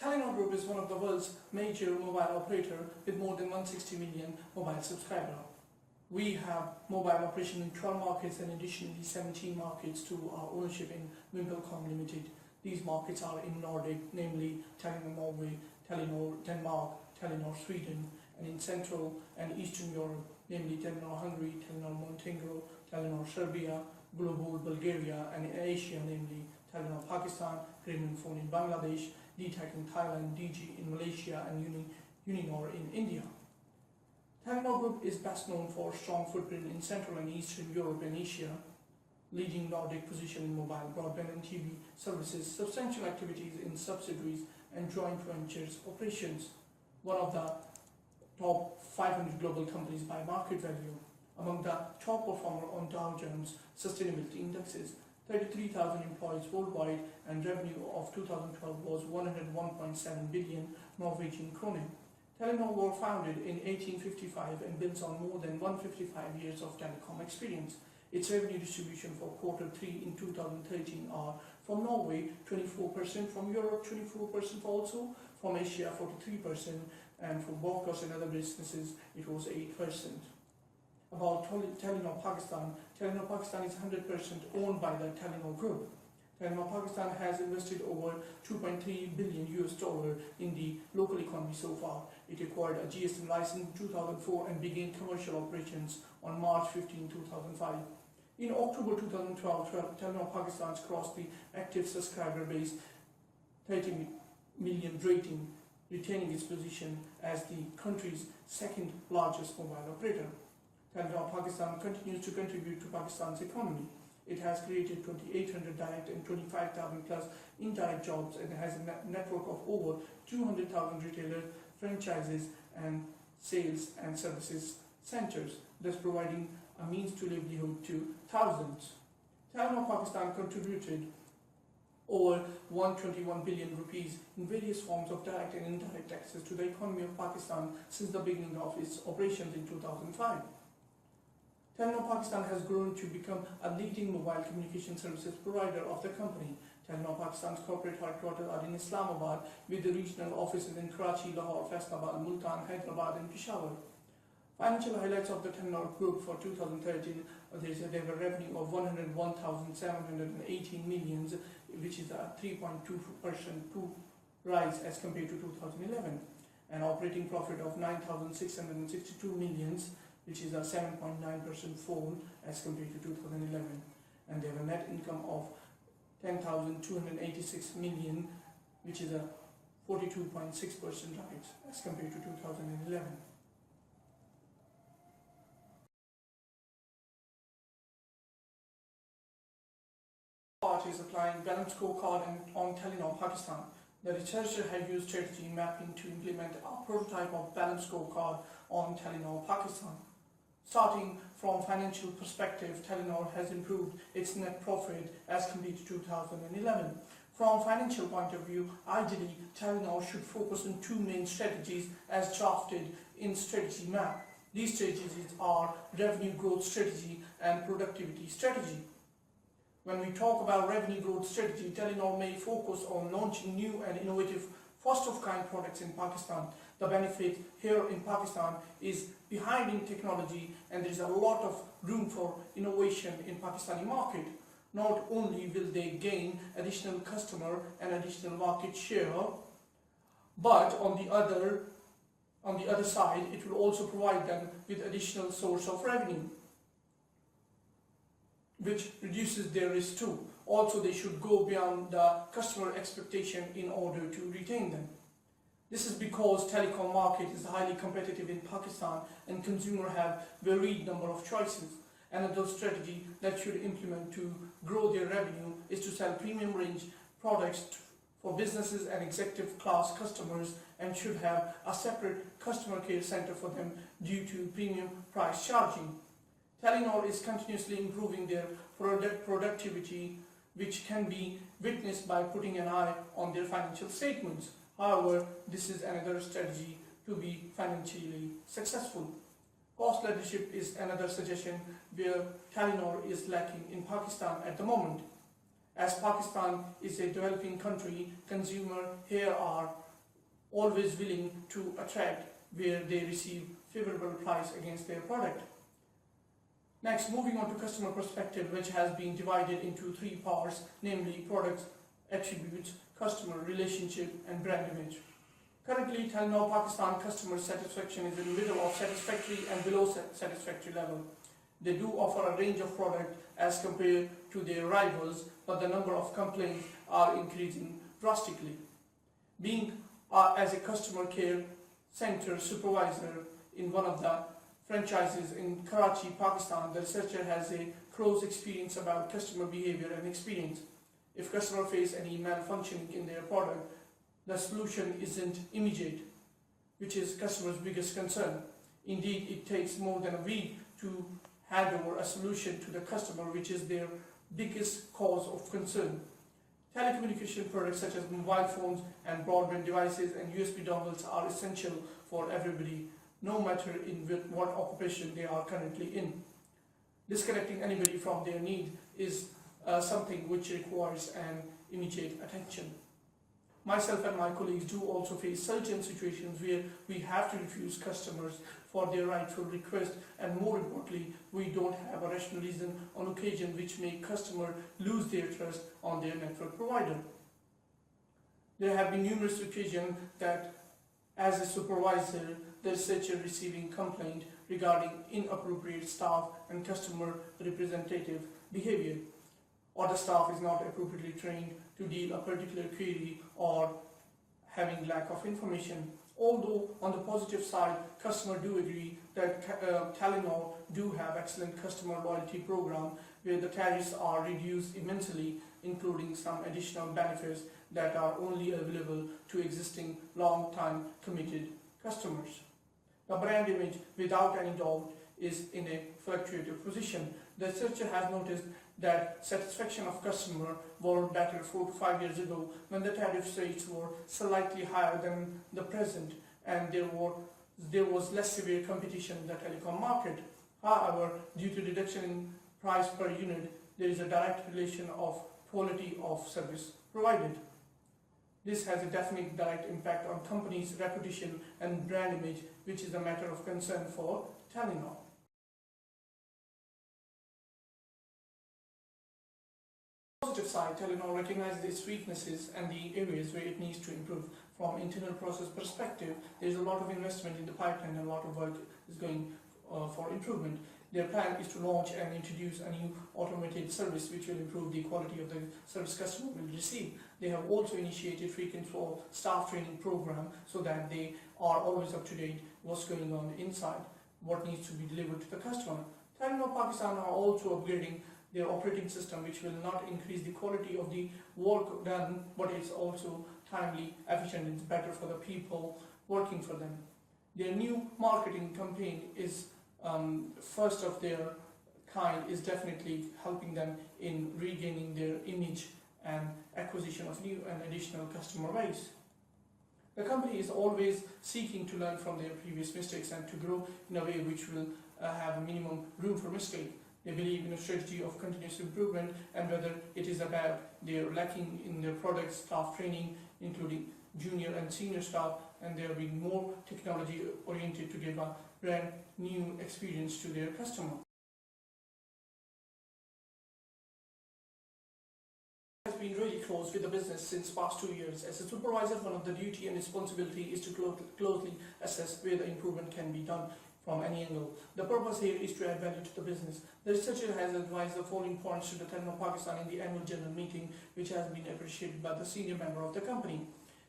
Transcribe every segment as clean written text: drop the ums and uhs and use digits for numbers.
Telenor Group is one of the world's major mobile operator with more than 160 million mobile subscribers. We have mobile operation in 12 markets and additionally 17 markets to our ownership in VimpelCom Limited. These markets are in Nordic, namely Telenor Norway, Telenor Denmark, Telenor Sweden, and in Central and Eastern Europe, namely Telenor Hungary, Telenor Montenegro, Telenor Serbia, Global Bulgaria, and in Asia, namely Telenor Pakistan, Grameenphone in Bangladesh, DTAC in Thailand, DG in Malaysia, and Uninor in India. Telenor Group is best known for strong footprint in Central and Eastern Europe and Asia, leading Nordic position in mobile broadband and TV services, substantial activities in subsidiaries and joint ventures operations, one of the top 500 global companies by market value, among the top performer on Dow Jones Sustainability Indexes, 33,000 employees worldwide, and revenue of 2012 was 101.7 billion Norwegian kroner. Telenor was founded in 1855 and builds on more than 155 years of telecom experience. Its revenue distribution for Q3 in 2013 are from Norway 24%, from Europe 24% also, from Asia 43%, and for brokers and other businesses it was 8%. About Telenor Pakistan, Telenor Pakistan is 100% owned by the Telenor Group. Telenor Pakistan has invested over $2.3 billion in the local economy so far. It acquired a GSM license in 2004 and began commercial operations on March 15, 2005. In October 2012, Telenor Pakistan crossed the active subscriber base 30 million rating, retaining its position as the country's second largest mobile operator. Telenor Pakistan continues to contribute to Pakistan's economy. It has created 2,800 direct and 25,000 plus indirect jobs and has a network of over 200,000 retailers, franchises and sales and services centers, thus providing a means to livelihood to thousands. Telenor Pakistan contributed over 121 billion rupees in various forms of direct and indirect taxes to the economy of Pakistan since the beginning of its operations in 2005. Telenor Pakistan has grown to become a leading mobile communication services provider of the company. Telenor Pakistan's corporate headquarters are in Islamabad, with the regional offices in Karachi, Lahore, Faisalabad, Multan, Hyderabad and Peshawar. Financial highlights of the Telenor Group for 2013, they have a revenue of 101,718 millions, which is a 3.2% rise as compared to 2011, an operating profit of 9,662 millions, which is a 7.9% fall as compared to 2011, and they have a net income of 10,286 million, which is a 42.6% rise as compared to 2011. Part is applying balanced scorecard on Telenor Pakistan. The researcher has used strategy mapping to implement a prototype of balanced scorecard on Telenor Pakistan. Starting from financial perspective, Telenor has improved its net profit as compared to 2011. From financial point of view, ideally, Telenor should focus on two main strategies as drafted in strategy map. These strategies are revenue growth strategy and productivity strategy. When we talk about revenue growth strategy, Telenor may focus on launching new and innovative first-of-kind products in Pakistan. The benefit here in Pakistan is behind in technology, and there is a lot of room for innovation in Pakistani market. Not only will they gain additional customer and additional market share, but on the other side, it will also provide them with additional source of revenue, which reduces their risk too. Also, they should go beyond the customer expectation in order to retain them. This is because telecom market is highly competitive in Pakistan and consumers have varied number of choices. Another strategy that should implement to grow their revenue is to sell premium range products for businesses and executive class customers, and should have a separate customer care center for them due to premium price charging. Telenor is continuously improving their productivity, which can be witnessed by putting an eye on their financial statements. However, this is another strategy to be financially successful. Cost leadership is another suggestion where Telenor is lacking in Pakistan at the moment. As Pakistan is a developing country, consumers here are always willing to attract where they receive favorable price against their product. Next, moving on to customer perspective, which has been divided into three parts, namely products, attributes, customer relationship, and brand image. Currently, Telenor Pakistan customer satisfaction is in the middle of satisfactory and below satisfactory level. They do offer a range of products as compared to their rivals, but the number of complaints are increasing drastically. Being as a customer care center supervisor in one of the franchises in Karachi, Pakistan, the researcher has a close experience about customer behavior and experience. If customers face any malfunctioning in their product, the solution isn't immediate, which is customers' biggest concern. Indeed, it takes more than a week to hand over a solution to the customer, which is their biggest cause of concern. Telecommunication products such as mobile phones and broadband devices and USB dongles are essential for everybody, no matter in what occupation they are currently in. Disconnecting anybody from their need is something which requires an immediate attention. Myself and my colleagues do also face certain situations where we have to refuse customers for their rightful request, and more importantly, we don't have a rational reason on occasion which make customers lose their trust on their network provider. There have been numerous occasions that as a supervisor, the researcher receiving complaint regarding inappropriate staff and customer representative behavior, or the staff is not appropriately trained to deal a particular query or having lack of information. Although on the positive side, customers do agree that Telenor do have excellent customer loyalty program where the tariffs are reduced immensely, including some additional benefits that are only available to existing long-time committed customers. The brand image, without any doubt, is in a fluctuating position. The researcher has noticed that satisfaction of customer were better 4 to 5 years ago when the tariff rates were slightly higher than the present, and there was less severe competition in the telecom market. However, due to reduction in price per unit, there is a direct relation of quality of service provided. This has a definite direct impact on company's reputation and brand image, which is a matter of concern for Telenor. On the positive side, Telenor recognizes its weaknesses and the areas where it needs to improve. From internal process perspective, there is a lot of investment in the pipeline and a lot of work is going for improvement. Their plan is to launch and introduce a new automated service which will improve the quality of the service customer will receive. They have also initiated frequent staff training program so that they are always up to date what's going on inside, what needs to be delivered to the customer. Telenor Pakistan are also upgrading their operating system, which will not increase the quality of the work done, but it's also timely, efficient, it's better for the people working for them. Their new marketing campaign is first of their kind, is definitely helping them in regaining their image and acquisition of new and additional customer base. The company is always seeking to learn from their previous mistakes and to grow in a way which will have a minimum room for mistake. They believe in a strategy of continuous improvement, and whether it is about their lacking in their product staff training, including junior and senior staff, and they are being more technology oriented to give a brand new experience to their customer. Has been really close with the business since past 2 years. As a supervisor, one of the duty and responsibility is to closely assess where the improvement can be done from any angle. The purpose here is to add value to the business. The researcher has advised the following points to the Telenor Pakistan in the annual general meeting, which has been appreciated by the senior member of the company.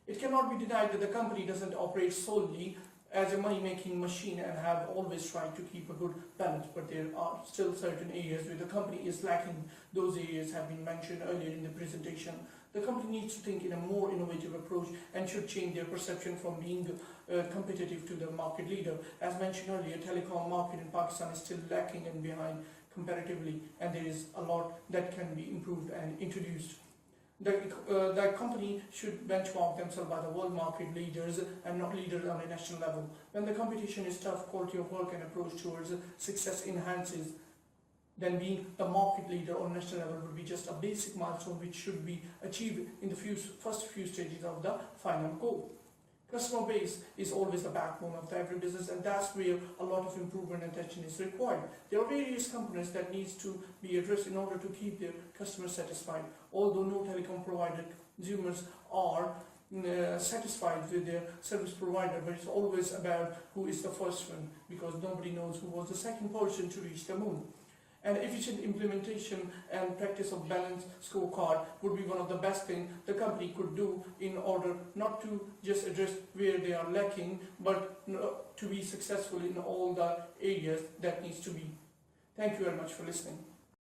It cannot be denied that the company doesn't operate solely as a money-making machine and have always tried to keep a good balance, but there are still certain areas where the company is lacking. Those areas have been mentioned earlier in the presentation. The company needs to think in a more innovative approach and should change their perception from being competitive to the market leader. As mentioned earlier, telecom market in Pakistan is still lacking and behind comparatively, and there is a lot that can be improved and introduced. The company should benchmark themselves by the world market leaders and not leaders on a national level. When the competition is tough, quality of work and approach towards success enhances. Then being the market leader on national level would be just a basic milestone which should be achieved in the first few stages of the final goal. Customer base is always the backbone of every business, and that's where a lot of improvement and attention is required. There are various components that needs to be addressed in order to keep their customers satisfied. Although no telecom provider consumers are satisfied with their service provider, but it's always about who is the first one, because nobody knows who was the second person to reach the moon. And efficient implementation and practice of balanced scorecard would be one of the best things the company could do in order not to just address where they are lacking, but to be successful in all the areas that needs to be. Thank you very much for listening.